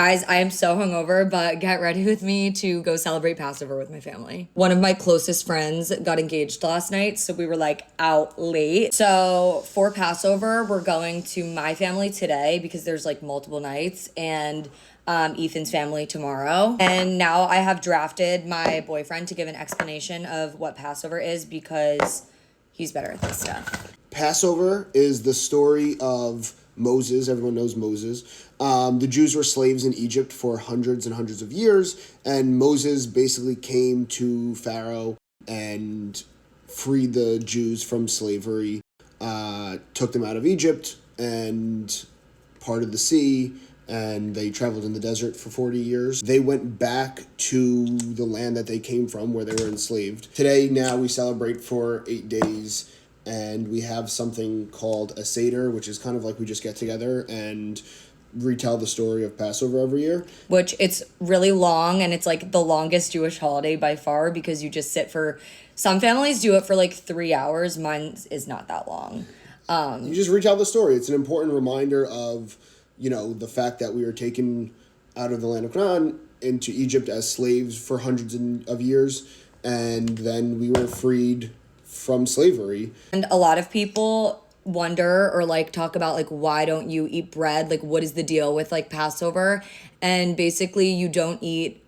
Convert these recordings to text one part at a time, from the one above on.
Guys, I am so hungover, but get ready with me to go celebrate Passover with my family. One of my closest friends got engaged last night, so we were like out late. So for Passover, we're going to my family today because there's like multiple nights, and Ethan's family tomorrow. And now I have drafted my boyfriend to give an explanation of what Passover is because he's better at this stuff. Passover is the story of Moses. Everyone knows Moses. The Jews were slaves in Egypt for hundreds and hundreds of years, and Moses basically came to Pharaoh and freed the Jews from slavery, took them out of Egypt and parted the sea, and they traveled in the desert for 40 years. They went back to the land that they came from where they were enslaved. Today, now we celebrate for 8 days, and we have something called a Seder, which is kind of like we just get together and retell the story of Passover every year. Which it's really long, and it's like the longest Jewish holiday by far because you just sit for, some families do it for like 3 hours. Mine is not that long. You just retell the story. It's an important reminder of, the fact that we were taken out of the land of Canaan into Egypt as slaves for hundreds of years, and then we were freed from slavery. And a lot of people wonder or like talk about like, why don't you eat bread? Like, what is the deal with like Passover? And basically you don't eat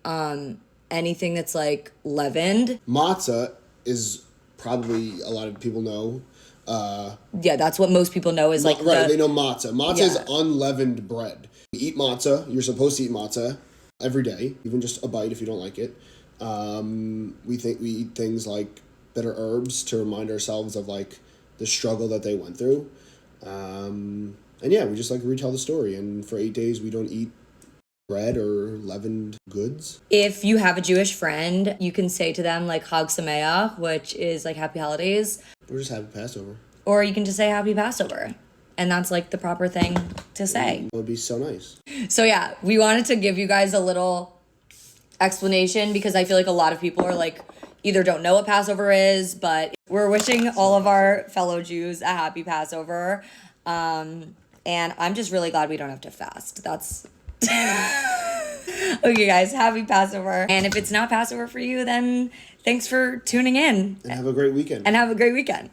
anything that's like leavened. Matzah is probably, a lot of people know. Yeah, that's what most people know is like right. They know matzah. Matzah is unleavened bread. You eat matzah. You're supposed to eat matzah every day, even just a bite if you don't like it. We eat things like bitter herbs to remind ourselves of like the struggle that they went through. And yeah, we just like retell the story. And for 8 days, we don't eat bread or leavened goods. If you have a Jewish friend, you can say to them like Chag Sameach, which is like happy holidays. Or just Happy Passover. Or you can just say Happy Passover. And that's like the proper thing to say. That would be so nice. So yeah, we wanted to give you guys a little explanation because I feel like a lot of people are like, either don't know what Passover is, but we're wishing all of our fellow Jews a happy Passover. And I'm just really glad we don't have to fast. That's... Okay, guys, happy Passover. And if it's not Passover for you, then thanks for tuning in. And have a great weekend. And have a great weekend.